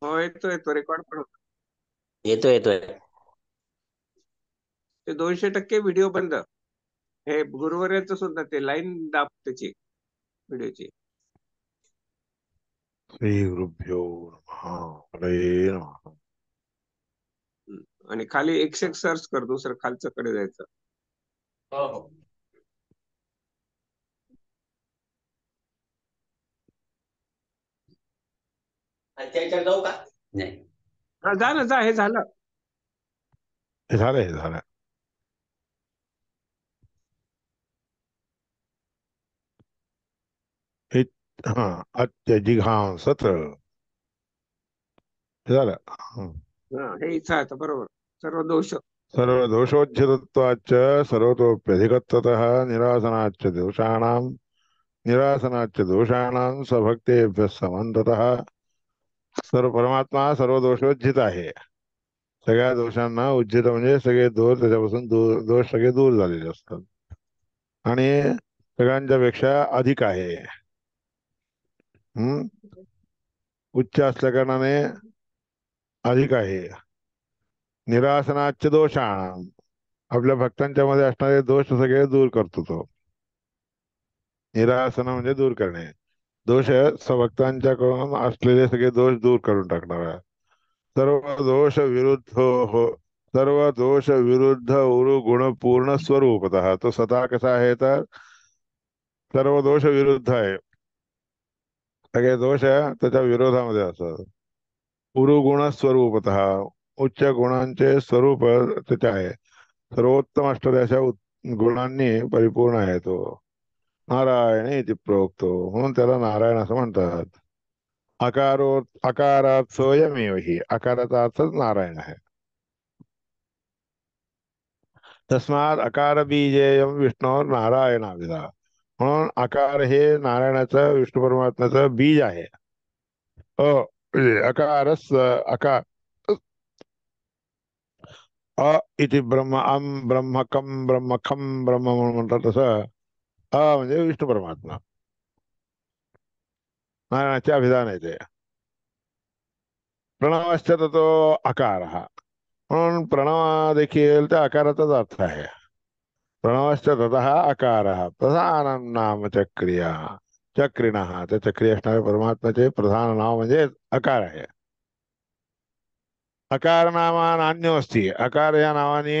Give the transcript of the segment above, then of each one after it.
हो, येतो रेकॉर्ड पण होतो. येतोय येतोय. ते 200% व्हिडिओ बंद. हे गुरुवर्यांचं सुद्धा ते लाईन दाब त्याची व्हिडिओची. श्री गुरुभ्यो नमः. हरे नमः. आणि खाली एकशे सर्च कर, दुसरं खालचं कडे जायचं. हो हो. आणि त्याच्यावर जाऊ का? नाही. हा, जा ना, जा, हे झालं. हे झालं हे झालं. हे हा अत्यजिघांसत हे झालं. हा, हे इथं आता बरोबर. सर्व दोष. सर्व दोषोज्झितत्वाच्च सर्वतोप्यधिकत्वतः निरासनाच्च दोषाणां निरासनाच्च दोषाणां स्वभक्तेभ्यः समन्ततः. सर्व परमात्मा सर्व दोषोज्झित आहे. सगळ्या दोषांना उज्जित म्हणजे सगळे दोष त्याच्यापासून दोष सगळे दूर झालेले असतात आणि सगळ्यांच्या पेक्षा अधिक आहे. हम्म उच्च असल्या कारणाने अधिक आहे. निरासनाच्च दोषाणां आपल्या भक्तांच्या मध्ये असणारे दोष सगळे दूर करतो तो. निरासन म्हणजे दूर करणे. दोष भक्तांच्याकडून असलेले सगळे दोष दूर करून टाकणारा. सर्व दोष विरुद्ध हो सर्व दोष विरुद्ध उरु गुण पूर्ण स्वरूपतः तो स्वतः कसा आहे तर सर्व दोष विरुद्ध आहे. सगळे दोष त्याच्या विरोधामध्ये असतात. उरु गुण स्वरूपतः उच्च गुणांचे स्वरूप त्याचे आहे. सर्वोत्तम असणाऱ्या अशा गुणांनी परिपूर्ण आहे तो. नारायण इति प्रोक्तो म्हणून त्याला नारायण असं म्हणतात. अकारो अकारात सोयमेव ही अकाराचा अर्थच नारायण आहे. तस्मात अकार बीजेयम विष्णू नारायणाविधा म्हणून अकार हे नारायणाचं विष्णू परमात्म्याचं बीज आहे. अकारस अकार अ इति ब्रह्म अम ब्रह्म कम ब्रह्म खम ब्रह्म म्हणून म्हणतात तसं अ म्हणजे विष्णू परमात्मा नारायणाचे अभिधान आहे ते. प्रणवश्च ततो अकार म्हणून प्रणव देखील त्या आकाराचाच अर्थ आहे. प्रणवश्च ततः अकार प्रधान नाम चक्रिया चक्रिणः त्या चक्री असणाऱ्या परमात्म्याचे प्रधान नाव म्हणजे अकार आहे. अकार नामा नान्यो अस्ति अकार या नावाने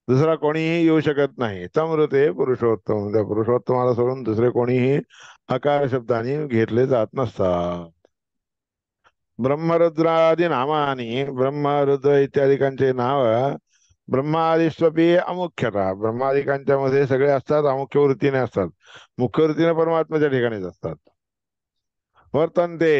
दुसरा कोणीही येऊ शकत नाही. तमृते पुरुषोत्तम त्या पुरुषोत्तमाला सोडून दुसरे कोणीही अकार शब्दाने घेतले जात नसतात. ब्रह्मरुद्रादी नामानी ब्रह्म रुद्र इत्यादिकांचे नाव ब्रह्मादिष्वपी अमुख्यतः ब्रह्मादिकांच्या मध्ये सगळे असतात अमुख्य वृत्तीने असतात. मुख्य वृत्तीने परमात्म्याच्या ठिकाणीच असतात. वर्तन्ते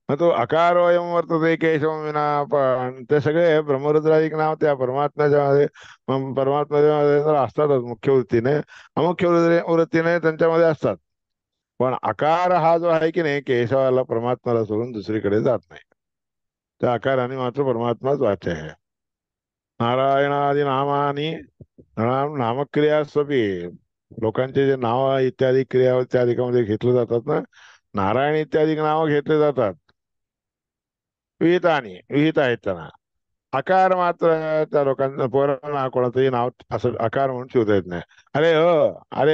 मग तो अकारोयम वर्तते केशव विना पण ते सगळे ब्रह्मरुद्रादिक नाव त्या परमात्म्याच्या मध्ये परमात्म्याच्या मध्ये तर असतातच मुख्य वृत्तीने. अमुख्य वृत्तीने त्यांच्यामध्ये असतात. पण आकार हा जो आहे की नाही केशवाला परमात्म्याला सोडून दुसरीकडे जात नाही. त्या आकाराने मात्र परमात्माच वाच्य आहे. नारायणादी नामानी नामक्रिया स्वपी लोकांचे जे नाव इत्यादी क्रिया इत्यादिकामध्ये घेतले जातात ना नारायण इत्यादी नाव घेतले जातात. विहित आहेत त्यांना. आकार मात्र त्या लोकांना पोरांना कोणाचंही नाव असं आकार म्हणून ठेवता येत नाही. अरे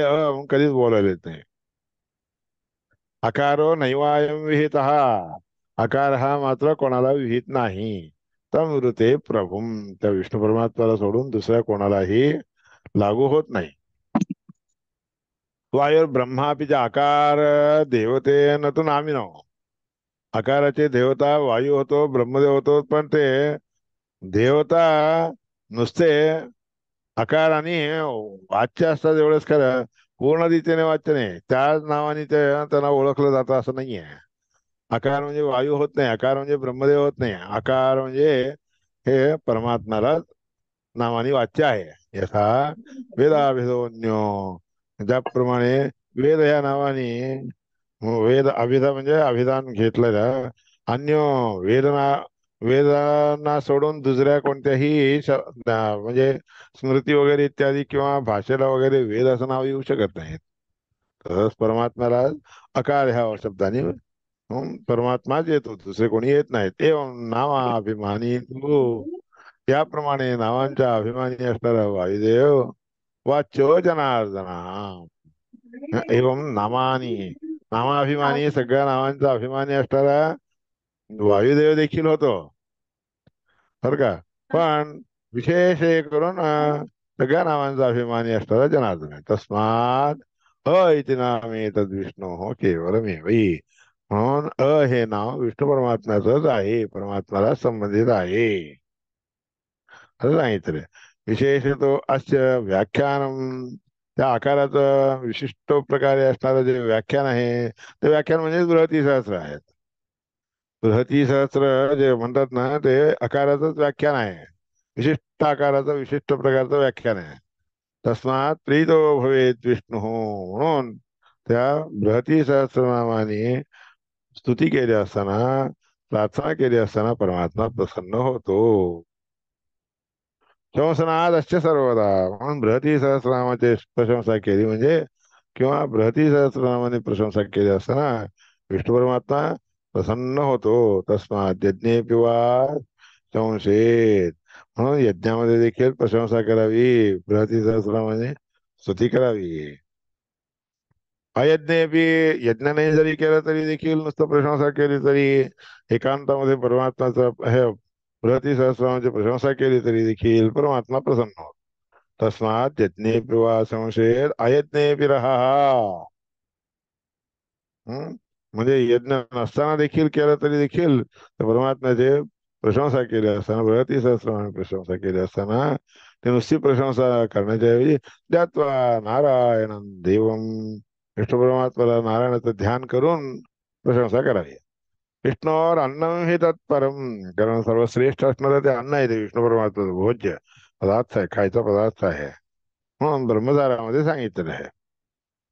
म्हणून कधीच बोलायला येत नाही. अकारो नैवायम विहित आकार हा मात्र कोणाला विहित नाही. तमृते प्रभुम त्या विष्णू परमात्म्याला सोडून दुसऱ्या कोणालाही लागू होत नाही. वायुर ब्रह्मापि आकार देवते न तो नामिनो आकाराचे देवता वायू होतो ब्रह्मदेव होतो पण ते देवता नुसते आकाराने वाच्य असतात एवढंच खरं. पूर्ण रीतीने वाच्य नाही. त्याच नावाने त्यांना ओळखलं जातं असं नाहीये. आकार म्हणजे वायू होत नाही. आकार म्हणजे ब्रह्मदेव होत नाही. आकार म्हणजे हे परमात्म्याला नावाने वाच्य आहे. यथा वेदाभिधोन्यो ज्याप्रमाणे वेद या नावाने वेद अभिधा म्हणजे अभिधान घेतलेलं अन्य वेदना वेदांना सोडून दुसऱ्या कोणत्याही म्हणजे स्मृती वगैरे इत्यादी किंवा भाषेला वगैरे वेद असं नाव येऊ शकत नाही. तसंच परमात्म्याला अकार ह्या शब्दाने परमात्माच येतो, दुसरे कोणी येत नाहीत. एवं नामाभिमानी तू, त्याप्रमाणे नावांच्या अभिमानी असणारा वायुदेव वाच्यो जनार्दना. एवं नामानी, नामाभिमानी, सगळ्या नावांचा अभिमानी असणारा वायुदेव देखील होतो बरं का. पण विशेष हे करून सगळ्या नावांचा अभिमानी असणारा जनार्दन आहे. तस्मात अ इति नामे तद विष्णू हो केवलमेवै. म्हणून हे नाव विष्णू परमात्म्याचंच आहे, परमात्म्याला संबंधित आहे असं सांगितलंय. विशेषतो अस्य व्याख्यानम, त्या आकाराचं विशिष्ट प्रकारे असणारं जे व्याख्यान आहे, ते व्याख्यान म्हणजे बृहती सहस्र आहेत. बृहती सहस्र जे म्हणतात ना, ते आकाराचंच व्याख्यान आहे, विशिष्ट आकाराचं विशिष्ट प्रकारचं व्याख्यान आहे. तस्मात प्रीतो भवेत विष्णू, म्हणून त्या बृहती सहस्रनामाने स्तुती केली असताना, प्रार्थना केली असताना परमात्मा प्रसन्न होतो. शंसनादश्च सर्वदा, म्हणून बृहती सहस्रनामाची प्रशंसा केली म्हणजे, किंवा बृहती सहस्रनामाने प्रशंसा केली असताना विष्णू परमात्मा प्रसन्न होतो. तस्मात यज्ञेपि वा संशेत, म्हणून यज्ञामध्ये देखील प्रशंसा करावी, बृहती सहस्रनामाने स्तुती करावी. अयज्ञेपी, यज्ञ नाही जरी केलं तरी देखील, नुसतं प्रशंसा केली तरी, एकांतामध्ये परमात्माचं हे बृहती सहस्रनामाची प्रशंसा केली तरी देखील परमात्मा प्रसन्न होतो. तस्मात यज्ञेपि वा संशयेत अयज्ञेपि रहा. म्हणजे यज्ञ नसताना देखील केलं तरी देखील परमात्म्याचे प्रशंसा केली असताना, बृहती सहस्रनामाने प्रशंसा केली असताना, ते नुसती प्रशंसा करण्याच्या ऐवजी ज्ञात्वा नारायणं देवम, विष्णू परमात्म्याला नारायणाचं ध्यान करून प्रशंसा करावी. विष्णूवर अन्नम हे तत्परम, कारण सर्वश्रेष्ठ असणारं ते अन्न आहे, ते विष्णू परमात्म्याचं भोज्य पदार्थ आहे, खायचा पदार्थ आहे, म्हणून ब्रह्मचारामध्ये सांगितलेलं आहे.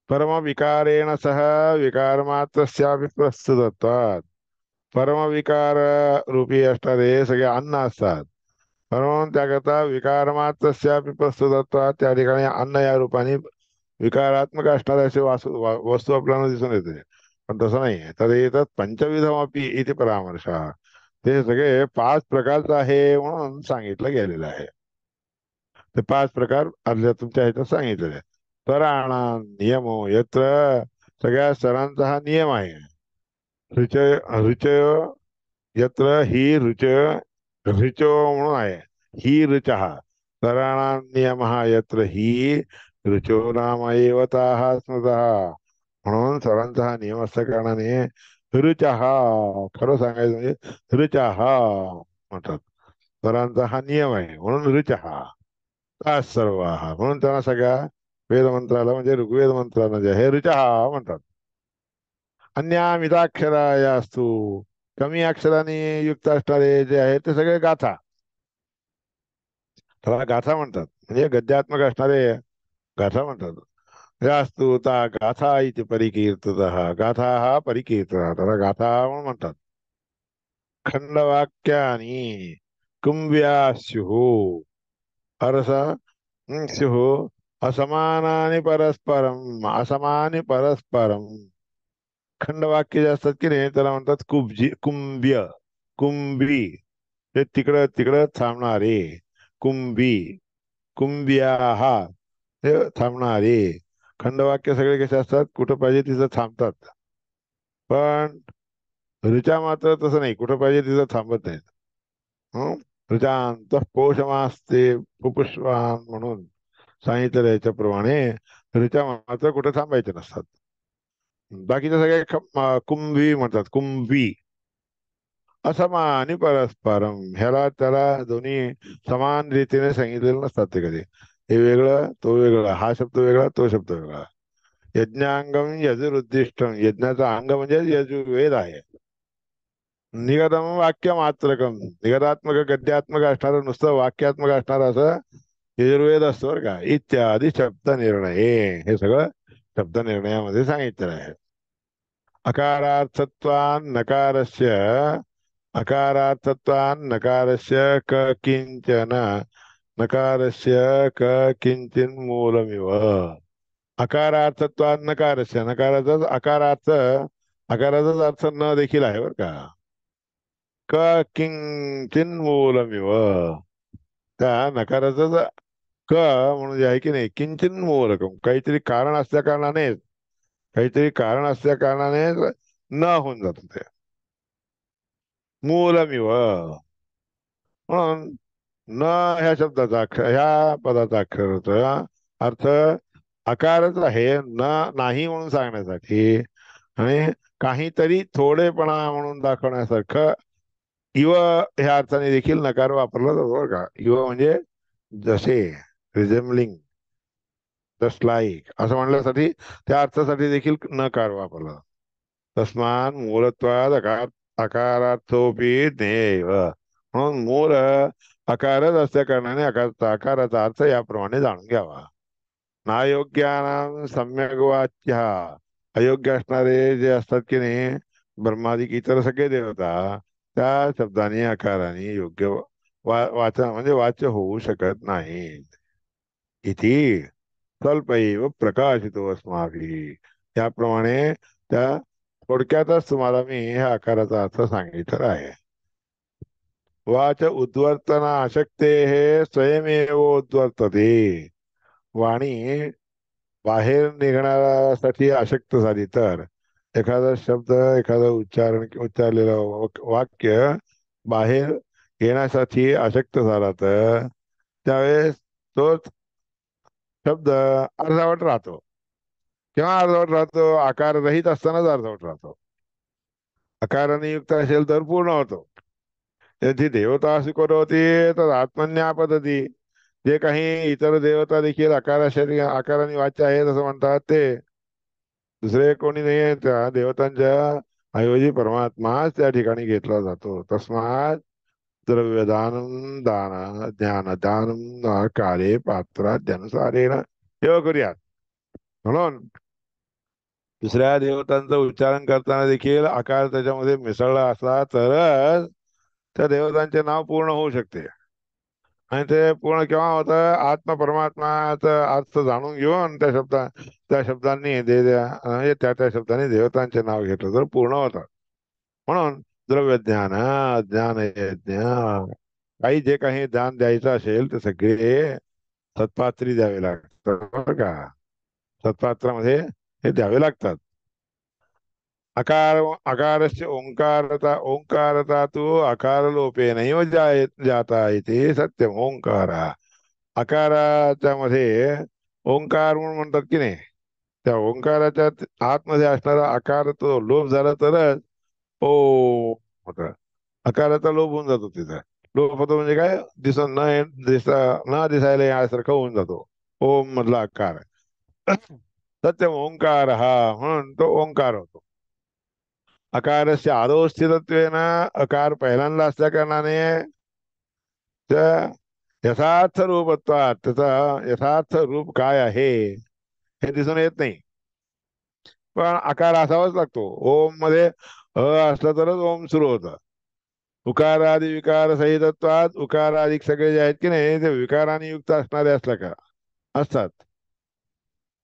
परम विकारेण सह विकारमात्रस्यापि प्रस्तुतत्वात्, परमविकार रूपी असणारे सगळे अन्न असतात, म्हणून त्याकरता विकारमात्रस्यापि प्रस्तुतत्वात्, त्या ठिकाणी अन्न या रूपाने विकारात्मक असणारे असे वस्तू आपल्याला दिसून येते. पण तसं नाही. तर येतात पंचविधमपि इति परामर्श, ते सगळे 5 प्रकारचं आहे म्हणून सांगितलं गेलेलं आहे. ते 5 प्रकार आदल्या तुमच्या ह्याच्यात सांगितलेले. स्वराणा नियमो यत्र, सगळ्या स्वरांचा हा नियम आहे. ऋचय ऋचय यत्र ही ऋच, ऋचो म्हणून आहे, ही ऋचः. स्वराणां नियमः यत्र ही ऋचो नाम एव ताः स्मृतः, म्हणून स्वरांचा हा नियम असल्या कारणाने ऋचः, खरं सांगायचं म्हणजे ऋचः म्हणतात. स्वरांचा हा नियम आहे म्हणून ऋचः. सर्वाः, म्हणून त्यांना सगळ्या वेदमंत्राला म्हणजे ऋग्वेद मंत्राला जे आहे ऋचः म्हणतात. अन्या मिताक्षरा या असतो, कमी अक्षराने युक्त असणारे जे आहेत ते सगळे गाथा, त्याला गाथा म्हणतात, म्हणजे गद्यात्मक असणारे गाथा म्हणतात. यास्तु ता गाथा इति परिकीर्तितः, गाथा हा परिकीर्तनः, त्याला गाथा म्हणून म्हणतात. खंडवाक्यानि कुंभ्या स्युः, अरसा स्युः असमानानि परस्परम, असमानी परस्परम. खंडवाक्य जे असतात की नाही, त्याला म्हणतात कुंभ्य, कुंभी, ते तिकडं तिकडं थांबणारे, कुंभी, कुंभ्याः हे थांबणारे. खंडवाक्य सगळे कसे असतात, कुठं पाहिजे तिथं थांबतात. पण ऋचा मात्र तसं नाही, कुठं पाहिजे तिथं थांबत नाहीत. ऋचांत पोषमास्ते पुपुष्वान म्हणून सांगितलेलं याच्याप्रमाणे ऋचा मात्र कुठं थांबायचे नसतात. बाकीचे सगळे कुंभी म्हणतात, कुंभी. असमानी परस्परम, ह्याला त्याला दोन्ही समान रीतीने सांगितलेलं नसतात ते कधी. हे वेगळं तो वेगळा, हा शब्द वेगळा तो शब्द वेगळा. यज्ञांगम यजुरुद्दिष्टम, यज्ञाचा अंग म्हणजे यजुर्वेद आहे. निगदम वाक्य मात्रकम, निगदात्मक गद्यात्मक असणारं, नुसतं वाक्यात्मक असणारं असं यजुर्वेद असतो बरं का. इत्यादी शब्द निर्णय, हे सगळं शब्द निर्णयामध्ये सांगितलेलं आहे. अकारार्थत्वान् नकारस्य, अकारार्थत्वान् नकारस्य क किंचन, नकारस्य क किंचिन मूलमिव. अकारार्थत्वान् नकारस्य, नकाराचा अकारार्थ आकाराचाच अर्थ न देखील आहे बरं का. क किंचिन्मूलमिव, त्या नकाराचाच क म्हणून जे आहे की नाही, किंचिन्मूलकम, काहीतरी कारण असल्या कारणाने, काहीतरी कारण असल्या कारणाने न होऊन जात ते मूलमिव. म्हणून न ह्या शब्दाचा ह्या पदाचा अक्षराचा अर्थ आकारच आहे, न नाही म्हणून सांगण्यासाठी आणि काहीतरी थोडेपणा म्हणून दाखवण्यासारखं इव ह्या अर्थाने देखील नकार वापरला जातो बरं का. इव म्हणजे जसे, रिझेम्बलिंग, जस्ट लाईक असं म्हणण्यासाठी, त्या अर्थासाठी देखील नकार वापरला जातो. तस्मान मूलत्वाद अकारार्थोपी ज्ञेय, म्हणून मूल आकारच असल्या कारणाने आकाराचा अर्थ याप्रमाणे जाणून घ्यावा. नायोग्यानां सम्यक वाच्य, अयोग्य असणारे जे असतात की नाही, ब्रह्मादिक इतर सगळे देवता, त्या शब्दाने आकाराने योग्य वाचा म्हणजे वाच्य होऊ शकत नाही. इति स्वल्पैव प्रकाशितो अस्माभिः, त्याप्रमाणे त्या थोडक्यातच तुम्हाला मी ह्या आकाराचा अर्थ सांगितला आहे. वाच उद्वर्तना आशक्ते स्वयमेव उद्वर्तते, वाणी बाहेर निघण्यासाठी आशक्त झाली तर, एखादा शब्द, एखादा उच्चारलेलं वाक्य बाहेर येण्यासाठी आशक्त झाला तर त्यावेळेस तो शब्द अर्धवट राहतो. केव्हा अर्धवट राहतो? आकार रहित असतानाच अर्धवट राहतो. आकाराने युक्त असेल तर पूर्ण होतो. यदि देवता स्वीकरोति तर आत्मन्या पद्धती, जे काही इतर देवता देखील आकाराने वाच्य आहेत असं म्हणतात, ते दुसरे कोणी नाही आहे. त्या देवतांच्या ऐवजी परमात्माच त्या ठिकाणी घेतला जातो. तस्मात द्रव्यदानं दान ज्ञानदानं काले पात्राद्यानुसारेण एव करूयात. म्हणून दुसऱ्या देवतांचं उच्चारण करताना देखील आकार त्याच्यामध्ये मिसळला असला तरच त्या देवतांचे नाव पूर्ण होऊ शकते. आणि ते पूर्ण केव्हा होतं? आत्म परमात्माचा अर्थ जाणून घेऊन त्या शब्दांनी म्हणजे त्या शब्दांनी देवतांचे नाव घेतलं तर पूर्ण होतं. म्हणून द्रव्य ज्ञान, ज्ञान यज्ञ, काही जे काही दान द्यायचं असेल ते सगळे सत्पात्री द्यावे लागतात बरं का. सत्पात्रामध्ये हे द्यावे लागतात. अकारस्य ओंकारता तू अकारलोपेनैव जाता इति सत्यम ओंकार. अकाराच्या मध्ये ओंकार म्हणून म्हणतात की नाही, त्या ओंकाराच्या आतमध्ये असणारा आकार तो लोप झाला तरच ओ होत. आकाराचा लोप होऊन जातो तिथं. लोप होतो म्हणजे काय? न दिसायला यासारखं होऊन जातो ओम मधला आकार. सत्यम ओंकार हा म्हणून तो ओंकार होतो. अकारस्य आदौ स्थितत्वेन, अकार पहिल्यांदा असल्या कारणाने त्या यथार्थ रूपत्वात, त्याचा यथार्थ रूप काय आहे हे दिसून येत नाही. पण आकार असावाच लागतो. ओम मध्ये असलं तरच ओम सुरू होतं. उकारादि विकार सहितत्वात, उकाराधिक सगळे जे आहेत की नाही ते विकाराने युक्त असणारे असल्या का असतात.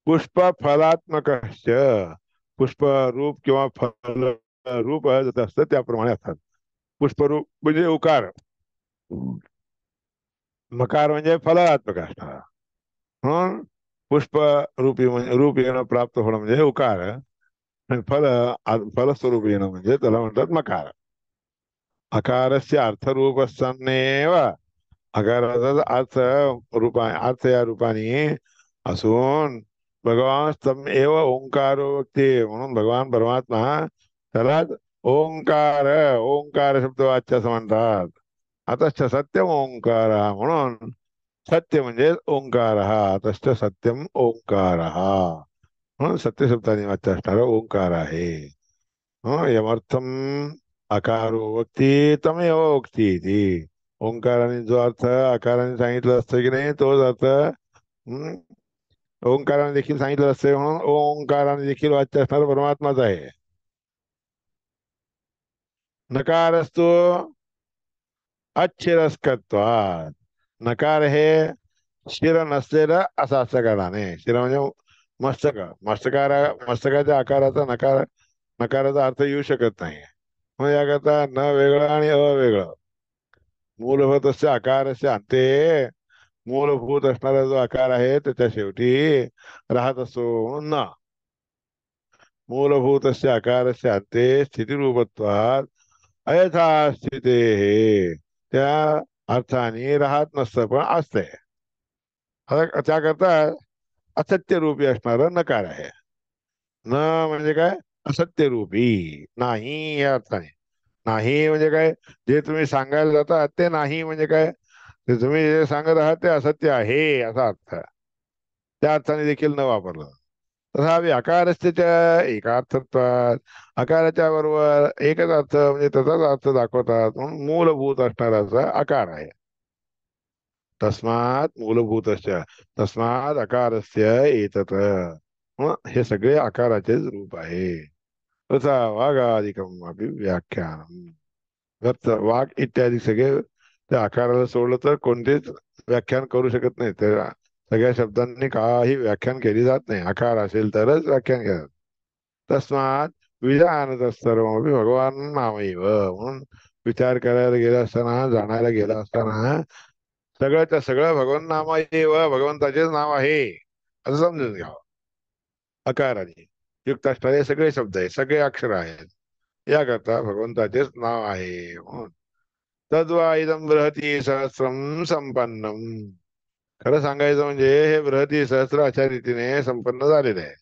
पुष्प फलात्मक, पुष्प रूप किंवा फल रूप जसं असतं त्याप्रमाणे असतात. पुष्परूप म्हणजे उकार, मकार म्हणजे फलात्मक असणार. म्हणून पुष्प रूपी म्हणजे रूप येणं, प्राप्त होणं म्हणजे उकार, आणि फलस्वरूप येणं म्हणजे त्याला म्हणतात मकार. अकारस्य अर्थरूप असतानेव, अकाराचा अर्थ या रूपाने असून भगवान स्तम एव ओंकारो वक्ते, म्हणून भगवान परमात्मा त्याला ओंकार, ओंकार शब्द वाच्य असं म्हणतात. आता सत्यम ओंकार, म्हणून सत्य म्हणजे ओंकार, तश्च सत्यम ओंकार, म्हणून सत्य शब्दाने वाच्य असणारा ओंकार आहे. यमर्थम अकारो वक्ती तमेव वक्ती इति, ओंकाराने जो अर्थ आकाराने सांगितलं असतं की नाही तोच अर्थ ओंकाराने देखील सांगितलं असते. म्हणून ओंकाराने देखील वाच्य असणारा परमात्माच आहे. नकार असतो अशिरस्कत्वात, नकार हे शिर नसलेलं असं असल्या कारणाने, शिर म्हणजे मस्तकाच्या आकाराचा नकार नकाराचा अर्थ येऊ शकत नाही. मग याकरता न वेगळं आणि अवेगळं. मूलभूतस्य आकारस्य अंते, मूलभूत असणारा जो आकार आहे त्याच्या शेवटी राहत असतो म्हणून न. मूलभूतस्य आकारस्य अंते स्थितिरूपत्वात अयथा स्थिते, त्या अर्थाने राहत नसतं पण असते. त्याकरता असत्य रूपी असणारा नकार आहे. न म्हणजे काय? असत्य रूपी नाही या अर्थाने. नाही म्हणजे काय? जे तुम्ही सांगायला जाता ते नाही म्हणजे काय? ते तुम्ही जे सांगत आहात ते असत्य आहे असा अर्थ. त्या अर्थाने देखील न वापरलं. तथापि अकारस्यच्या एकार्थत्वात, अकाराच्या बरोबर एकच अर्थ म्हणजे त्याचाच अर्थ दाखवतात म्हणून मूलभूत असणाराचा आकार आहे. तस्मात मूलभूतस्य, तस्मात अकारस्य एतत्. हे सगळे आकाराचेच रूप आहे. तथा वाघादिकम अपि व्याख्यानम. वाघ इत्यादी सगळे त्या आकाराला सोडलं तर कोणतेच व्याख्यान करू शकत नाही. त्या सगळ्या शब्दांनी काही व्याख्यान केली जात नाही. आकार असेल तरच व्याख्यान केलं. तस्मात विजानत सर्वमपि भगवान नामैव. म्हणून विचार करायला गेला असताना, जाणायला गेला असताना सगळ्याच्या सगळं भगवान नामैव, भगवंताचेच नाव आहे असं समजून घ्यावं. अकाराने युक्त असणारे सगळे शब्द आहेत, सगळे अक्षर आहेत, याकरता भगवंताचेच नाव आहे म्हणून. तद्वा इदं बृहती सहस्रम संपन्नम. खरं सांगायचं म्हणजे हे बृहती सहस्र अशा रीतीने संपन्न झालेले आहे.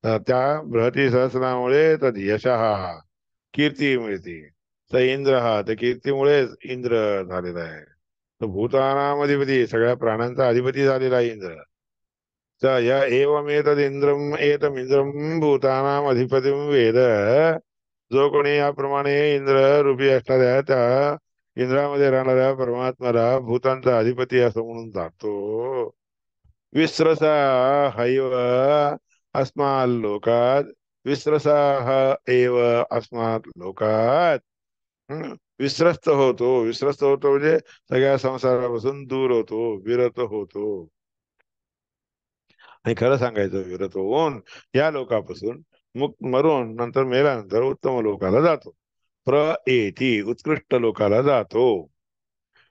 तर त्या बृहती सहस्रामुळे तद यशः, कीर्ती मिळते. तर इंद्र, हा त्या कीर्तीमुळेच इंद्र झालेला आहे. तर भूतानाम अधिपती, सगळ्या प्राण्यांचा अधिपती झालेला आहे इंद्र. च य एवमेतद इंद्रम एतमिंद्रम भूतानाम अधिपतिम वेद. जो कोणी याप्रमाणे इंद्र रूपी असणाऱ्या त्या इंद्रामध्ये राहणाऱ्या परमात्म्याला भूतांचा अधिपती असं म्हणून जातो. विस्रसा हैव अस्मात् लोकात, विस्रसा एव अस्मात् लोकात. विस्रस्त होतो, विस्रस्त होतो म्हणजे सगळ्या संसारापासून दूर होतो, विरत होतो. आणि खरं सांगायचं विरत होऊन या लोकापासून मुक्त मरून नंतर मेल्यानंतर उत्तम लोकाला जातो. एती उत्कृष्ट लोकाला जातो.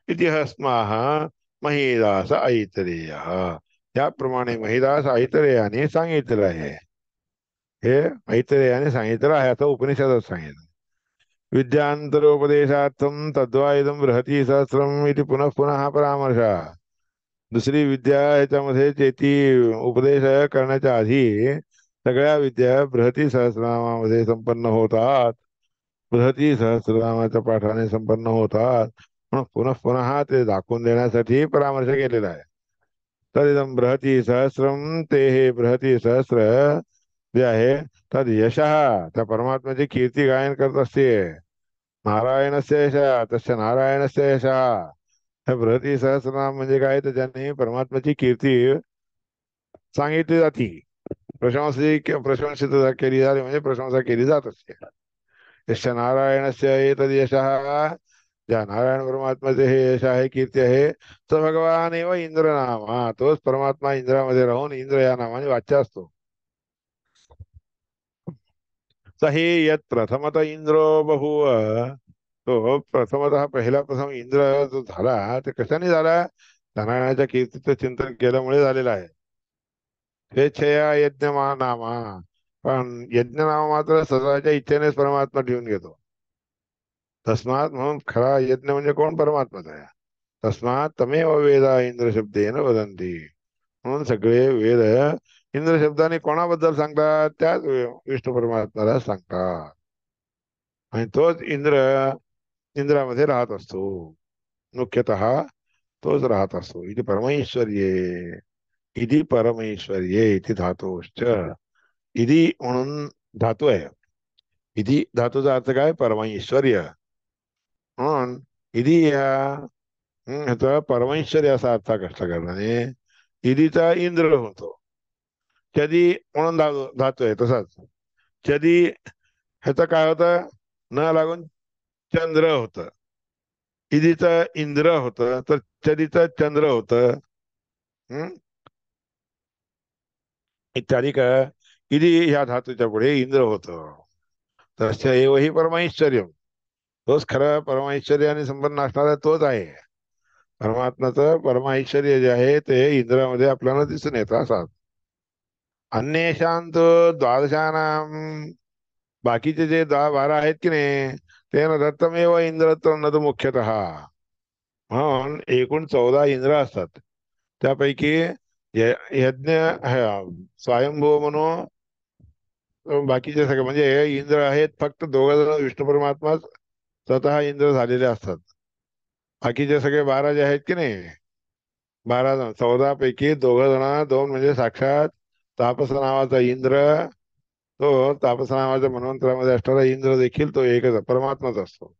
इतिहासमाह महिदास ऐतरेय. त्याप्रमाणे महिदास ऐतरेयाने सांगितलेलं आहे. हे ऐतरेयाने सांगितलं आहे आता उपनिषदात सांगितलं. विद्यांतरोपदेशार्थम तद्वा इदं बृहती सहस्रम इति पुनः पुनः हा परामर्श. दुसरी विद्या ह्याच्यामध्ये ती उपदेश करण्याच्या आधी सगळ्या विद्या बृहती सहस्रनामामध्ये संपन्न होतात. बृहती सहस्रनामाच्या पाठाने संपन्न होतात. म्हणून पुन्हा पुन्हा ते दाखवून देण्यासाठी परामर्श केलेला आहे. तदिदं बृहती सहस्रम, ते हे बृहती सहस्र जे आहे तद यशः, त्या परमात्म्याची कीर्ती गायन करत असते. नारायणस्य यशः, तस्य नारायणस्य यशः. हे बृहती सहस्रनाम म्हणजे काय? त्याच्याने परमात्म्याची कीर्ती सांगितली जाते. प्रशंसित केली जाते म्हणजे प्रशंसा केली जात असते. यश नारायणस्य एतद यशः, ज्या नारायण परमात्म्याचे हे यश आहे, कीर्ती आहे. तर भगवान एव इंद्र नाम, हा तोच परमात्मा इंद्रामध्ये राहून इंद्र या नावाने वाच्य असतो. सही यत प्रथमतः इंद्रो बहुव. तो प्रथमतः पहिला प्रथम इंद्र जो झाला ते कशाने झाला? नारायणाच्या कीर्तीचं चिंतन केल्यामुळे झालेला आहे. स्वेच्छया यज्ञ नामा, पण यज्ञ नाम मात्र स्वतःच्या इच्छेनेच परमात्मा ठेवून घेतो. तस्मात, म्हणून खरा यज्ञ म्हणजे कोण? परमात्माच आहे. तस्मात तमेव वेदा इंद्र शब्देन वदंती. म्हणून सगळे वेद इंद्र शब्दाने कोणाबद्दल सांगतात? त्याच विष्णू परमात्म्याला सांगतात. आणि तोच इंद्रामध्ये राहत असतो. मुख्यतः तोच राहत असतो. इथे परमेश्वर्ये, इति परमेश्वर्ये इति धातोश्च. इति म्हणून धातू आहे. इति धातूचा अर्थ काय? परमेश्वर्य. म्हणून इति या ह्याचा परमेश्वर्य असा अर्थ कष्ट करण्याने इदिचा इंद्र होतो. चदी म्हणून धातू आहे तसाच. चदी ह्याचं काय होतं? न लागून चंद्र होतं. इदिचं इंद्र होतं तर चदीचं चंद्र होतं. इत्यादी का इदी ह्या धातूच्या पुढे इंद्र होतं. तस्य एव हि परमैश्वर्यम. तोच खरा परमैश्वर्याने संपन्न असणारा तोच आहे. परमात्म्याचं परमैश्वर्य जे आहे ते इंद्रामध्ये आपल्याला दिसून येतं असं. अन्येषां तु द्वादशानां, बाकीचे जे 10-12 आहेत की नाही, ते न दत्तमेव इंद्रत्व न तो मुख्यतः. म्हणून एकूण 14 इंद्र असतात. त्यापैकी यज्ञ स्वयंभू म्हणून बाकीचे सगळे म्हणजे इंद्र आहेत फक्त 2 जण विष्णू परमात्मा स्वतः इंद्र झालेले असतात. बाकीचे सगळे 12 जे आहेत की नाही, 12 जण, 14 पैकी 2 जण, 2 म्हणजे साक्षात तापस नावाचा इंद्र, तो तापस नावाच्या मनवंतरामध्ये असणारा इंद्र देखील तो एकच परमात्माच असतो.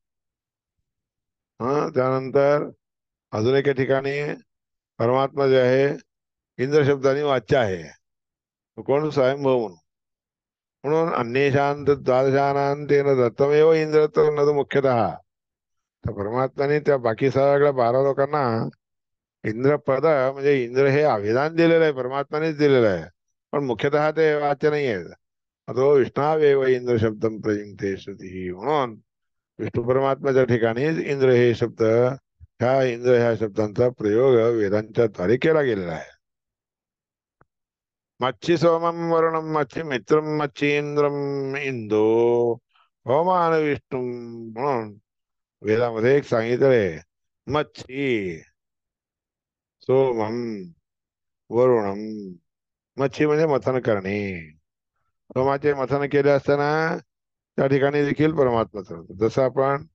त्यानंतर अजून एका ठिकाणी परमात्मा जे आहे इंद्र शब्दाने वाच्य आहे. तो कोण? स्वयंभू म्हणून. म्हणून अन्येषांत द्वादशानांतेन दत्तमेव इंद्रत्व न तो मुख्यतः. तर परमात्म्याने त्या बाकी सगळ्या 12 लोकांना इंद्र पद म्हणजे इंद्र हे अभिधान दिलेलं आहे, परमात्म्यानेच दिलेलं आहे. पण मुख्यतः ते वाच्य नाही आहे. तो विष्णावेव इंद्र शब्दम प्रयुंक्ते श्रुती. म्हणून विष्णू परमात्म्याच्या ठिकाणीच इंद्र हे शब्द, ह्या इंद्र ह्या शब्दांचा प्रयोग वेदांच्या द्वारे केला गेलेला आहे. मच्छी सोमम वरुणम मच्छी मित्रम मच्छी इंद्रम इंदो होमान विष्णू. म्हणून वेदामध्ये एक सांगितलंय, मच्छी सोमम वरुणम. मच्छी म्हणजे मथन करणे. सोमाचे मथन केले असताना त्या ठिकाणी देखील परमात्माच होतं. जसं आपण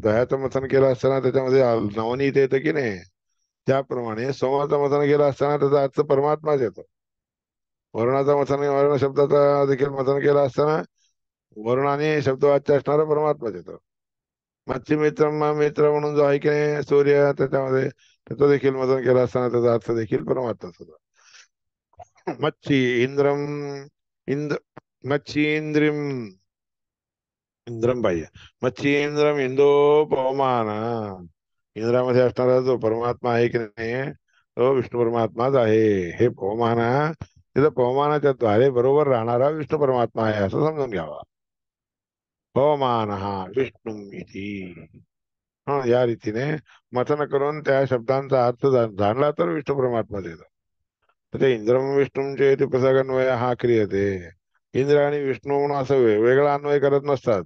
दह्याचं मथन केलं असताना त्याच्यामध्ये नवनीत येतं की नाही, त्याप्रमाणे सोमाचं मथन केलं असताना त्याचा अर्थ परमात्माच येतो. वरुणाचा मथन, वरुण शब्दाचा देखील मथन केलं असताना वरुणाने शब्दवाच्य असणारा परमात्माच येतो. मच्छी मित्र मित्र म्हणून जो आहे की नाही सूर्य, त्याच्यामध्ये त्याचं देखील मथन केलं असताना त्याचा अर्थ देखील परमात्माच होतो. मच्छी इंद्रम इंद्र मच्छी इंद्रिम इंद्रम पाहिजे. मच्छी इंद्रम इंदो पवमान. इंद्रामध्ये असणारा जो परमात्मा आहे की नाही, तो विष्णू परमात्माच आहे. हे पवमान, तिथं पवमानाच्या द्वारे बरोबर राहणारा विष्णू परमात्मा आहे असं समजून घ्यावा. पवमान हा विष्णू इति. या रीतीने मथन करून त्या शब्दांचा अर्थ जाणला तर विष्णू परमात्मा देतो. तर ते इंद्रम विष्णूंचे ते प्रसंगान्वय हा क्रियते. इंद्र आणि विष्णू म्हणून असं वेगवेगळा अन्वय करत नसतात.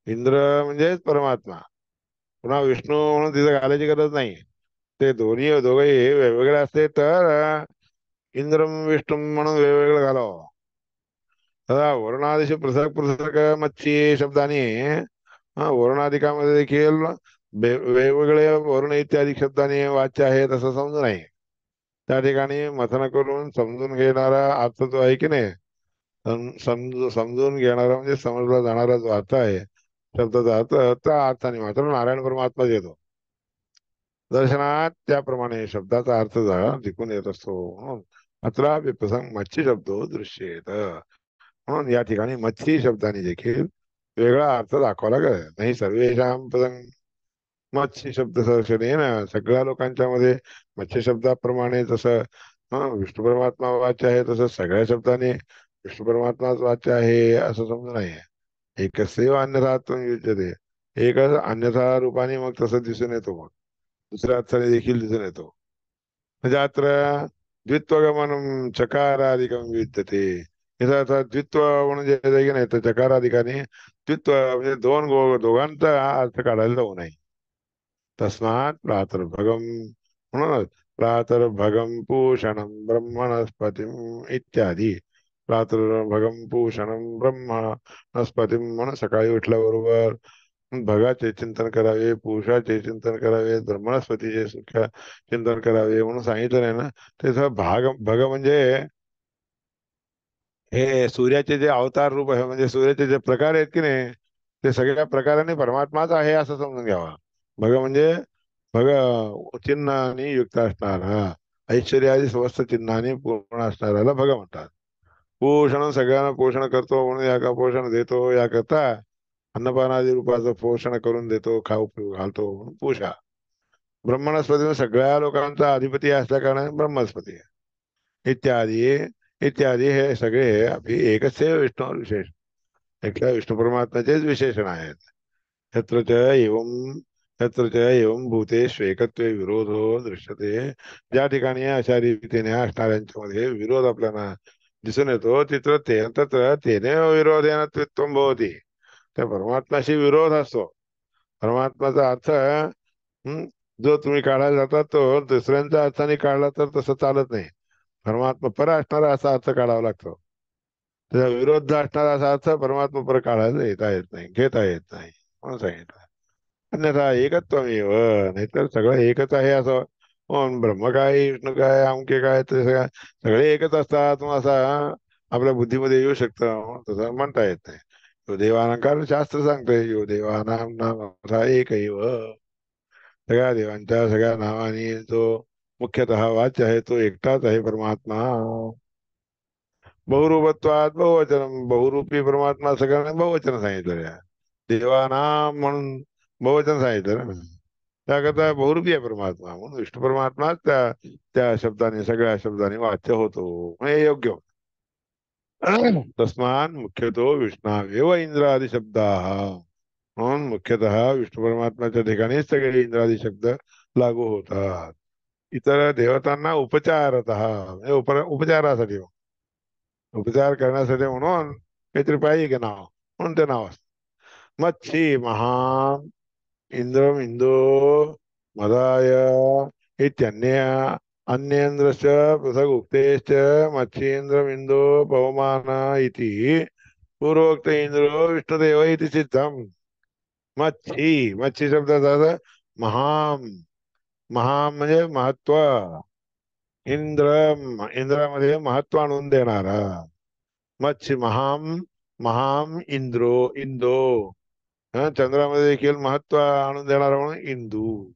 इंद्र म्हणजेच परमात्मा, पुन्हा विष्णू म्हणून तिथं घालायची गरज नाही. ते दोघेही वेगवेगळे असते तर इंद्रम विष्णू म्हणून वेगवेगळं घालावं. तदा वरुणादिशी पृथक पृथक मच्छी शब्दाने, वरुणाधिकामध्ये देखील वेगवेगळे वरुण इत्यादी शब्दाने वाच्य आहे तसं समजू नये. त्या ठिकाणी मथन करून समजून घेणारा अर्थ जो आहे की नाही, समजून घेणारा म्हणजे समजला जाणारा जो अर्थ आहे शब्दाचा अर्थ, त्या अर्थाने मात्र नारायण परमात्मा येतो. दर्शनात त्याप्रमाणे शब्दाचा अर्थ दिसून येत असतो. म्हणून अत्रापि प्रसंग मच्छी शब्दो दृश्येत. म्हणून या ठिकाणी मच्छी शब्दाने देखील वेगळा अर्थ दाखवला गेला. नाही सर्वेषां प्रसंग मच्छी शब्द ना सगळ्या लोकांच्या मध्ये मच्छी शब्दाप्रमाणे जसं विष्णू परमात्मा वाच्य आहे, तसं सगळ्या शब्दाने विष्णू परमात्माच वाच्य आहे असं समजून नाही. एकस्यैव अन्यथात्वं युज्यते. एकच अन्यथा रूपाने मग तसं दिसून येतो, मग दुसऱ्या अर्थाने देखील दिसून येतो. म्हणजे अत्र द्वित्वगमनम चकारादिकम विद्यते. याचा अर्थ द्वित्व म्हणजे की नाही, तर चकाराधिकाने द्वित्व म्हणजे दोघांचा अर्थ काढायला जाऊ नये. तस्मात् प्रातर्भगम, म्हणूनच प्रातर्भगम पूषणम ब्रह्मणस्पतीम इत्यादी. प्रातर्भगम पूषणम ब्रह्मणस्पतीम म्हणून सकाळी उठल्याबरोबर भगाचे चिंतन करावे, पुरुषाचे चिंतन करावे, ब्रह्मणस्पतीचे चिंतन करावे म्हणून सांगितलं नाही ना. त्याचा भग म्हणजे हे सूर्याचे जे अवतार रूप आहे, म्हणजे सूर्याचे जे प्रकार आहेत की नाही, ते सगळ्या प्रकाराने परमात्माच आहे असं समजून घ्यावा. भग म्हणजे भग चिन्हाने युक्त असणारा, ऐश्वर्यादी समस्त चिन्हाने पूर्ण असणाऱ्याला भग म्हणतात. पोषण सगळ्यांना पोषण करतो म्हणून या का पोषण देतो, या करता अन्नपानादी रूपाचं पोषण करून देतो, खाऊ पिऊ घालतो म्हणून पूषा. ब्रह्मणस्पती सगळ्या लोकांचा अधिपती असल्या कारणाने ब्रह्मस्पती इत्यादी इत्यादी हे सगळे अभि एकच विष्णू विशेष. एकट्या विष्णू परमात्म्याचेच विशेषण आहेत. यत्र च एवं यत्र च एवं भूतेषु एकत्वे विरोधो दृश्यते. ज्या ठिकाणी अशा रीतीने असणाऱ्यांच्या मध्ये विरोध आपल्याला दिसून येतो तिथं ते तत्र तेने विरोधेन त्रित्वं भवति. त्या परमात्म्याशी विरोध असतो. परमात्म्याचा अर्थ जो तुम्ही काढायला जाता तो दुसऱ्यांच्या अर्थाने काढला तर तसं चालत नाही. परमात्मा पर असणारा असा अर्थ काढावा लागतो. त्याचा विरोध असणारा असा अर्थ परमात्मा पर काढायला येत नाही, घेता येत नाही म्हणून सांगितलं. अन्यथा एकत्वमेव, नाहीतर सगळं एकच आहे असं. ब्रह्म काय विष्णू काय अमुके काय ते सगळे एकच असतात मग असा आपल्या बुद्धीमध्ये येऊ शकतं, तसं म्हणता येत नाही. यो देवानां, कारण शास्त्र सांगतंय यो देवानां नाम एकैव. सगळ्या देवांच्या सगळ्या नावाने जो मुख्यतः वाच्य आहे तो एकटाच आहे परमात्मा. बहुरूपत्वात बहुवचन, बहुरूपी परमात्मा सगळ्यांना बहुवचन सांगितलेलं आहे. देवानाम म्हणून बहुवचन सांगितलं ना. त्याकरता बहुरूपी आहे परमात्मा म्हणून विष्णू परमात्मा त्या त्या शब्दाने सगळ्या शब्दाने वाच्य होतो हे योग्य होतं. तस्मान मुख्यतो विष्णावेव इंद्रादी शब्दा, म्हणून मुख्यतः विष्णू परमात्म्याच्या ठिकाणी सगळे इंद्रादी शब्द लागू होतात. इतर देवतांना उपचारतः उपचारासाठी, उपचार करण्यासाठी म्हणून काहीतरी पाहिजे की नाव, म्हणून ते नाव असतं. मच्छी महान इंद्रम इंदो मदाय इत्यन्य अन्येन्द्रश्च पृथक उक्तेश्च मच्छीन्द्रम इंदो पवमान इति पूर्वोक्त इंद्रो विष्णुदेव इति सिद्धम. मच्छी, मच्छी शब्दाचा अर्थ महाम, महाम म्हणजे महत्व. इंद्र, इंद्रामध्ये महत्व आणून देणारा. मच्छी महाम, महाम इंद्रो, इंदो चंद्रामध्ये देखील महत्व आणून देणारा म्हणून इंदू.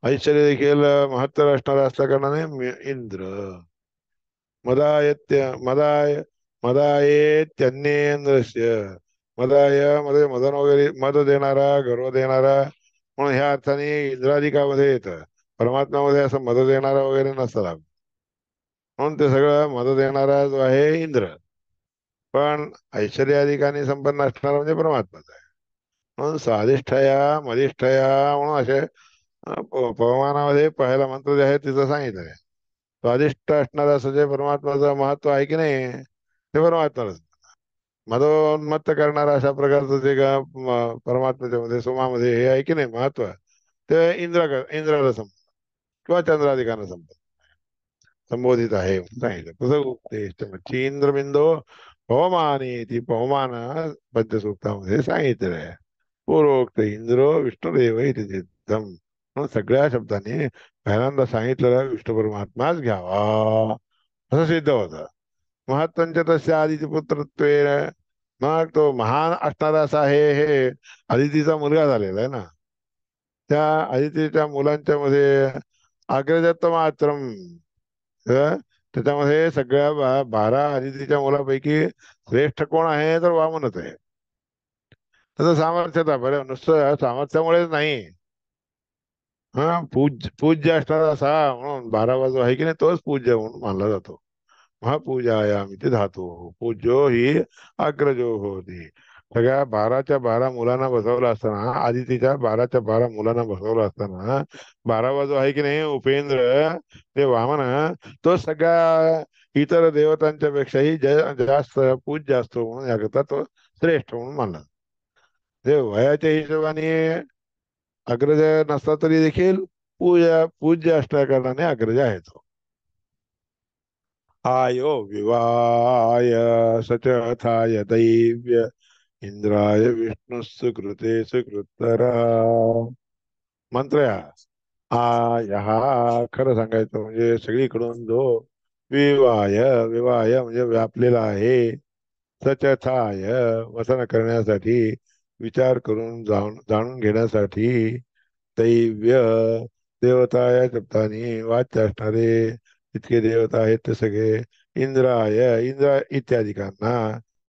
ऐश्वर्य देखील महत्व असणारा असल्या कारणाने इंद्र. मदायत्य मदाय मदायेत्यन्येन्द्रस्य, मदाय मध्ये मदन वगैरे मद देणारा, गर्व देणारा म्हणून ह्या अर्थाने इंद्राधिकामध्ये येतं. परमात्म्यामध्ये असं मद देणारा वगैरे नसतं, म्हणून ते सगळं मद देणारा जो आहे इंद्र. पण ऐश्वर्याधिकाने संपन्न असणारा म्हणजे परमात्माच आहे. म्हणून स्वाधिष्ठया मधिष्ठया म्हणून असे पवमानामध्ये पहिला मंत्र जे आहे तिथं सांगितलंय. स्वादिष्ट असणारा असं जे परमात्माचं महत्व आहे की नाही ते परमात्माच. मदोन्मत्त करणारा अशा प्रकारचं जे परमात्म्याच्या मध्ये सोमामध्ये हे आहे की नाही महत्व, ते इंद्राला किंवा चंद्राधिकांना संबोधित आहे सांगितलं. तसं उक्ते इंद्रबिंदो पवमाने, ती पवमान पंचसूक्तामध्ये सांगितलेलं आहे. पूर्वोक्त इंद्रो विष्णुदेव इति सिद्धम, म्हणून सगळ्या शब्दांनी पहिल्यांदा सांगितलेला विष्णू परमात्माच घ्यावा असं सिद्ध होतं. महत्वंच तस्य आदिती पुत्रत्वेन, मग तो महान असणारा असा आहे हे आदितीचा मुलगा झालेला आहे ना. त्या आदितीच्या मुलांच्या मध्ये अग्रजत्व मात्रम, त्याच्यामध्ये सगळ्या 12 आदितीच्या मुलापैकी श्रेष्ठ कोण आहे तर वामनच आहे. त्याचं सामर्थ्यता बरं, नुसतं सामर्थ्यामुळेच नाही, पूज्य असणारा असा म्हणून 12वा जो आहे की नाही तोच पूज्य म्हणून मानला जातो. महापूजायाम इथे धातू पूज्यो ही अग्रजो होती. सगळ्या 12च्या 12 मुलांना बसवलं असताना, आदितीच्या 12च्या 12 मुलांना बसवलं असताना 12वा जो आहे की नाही उपेंद्र ते वामन, तो सगळ्या इतर देवतांच्या पेक्षाही जास्त पूज्य असतो म्हणून याकरता तो श्रेष्ठ म्हणून मानला. ते वयाच्या हिशोबाने अग्रज नसला तरी देखील पूज्य असल्या कारणाने अग्रज आहे तो. आयो विवाय सचथाय दैव्य इंद्राय विष्णु सुकृते सुकृतर. मंत्र हा खरं सांगायचं म्हणजे सगळीकडून जो विवाय, विवाय म्हणजे व्यापलेला आहे, सचथाय वसन करण्यासाठी, विचार करून जाणून घेण्यासाठी, दैव्य देवता या शब्दाने वाच्य असणारे इतके देवता आहेत ते सगळे इंद्राय, इंद्र इत्यादिकांना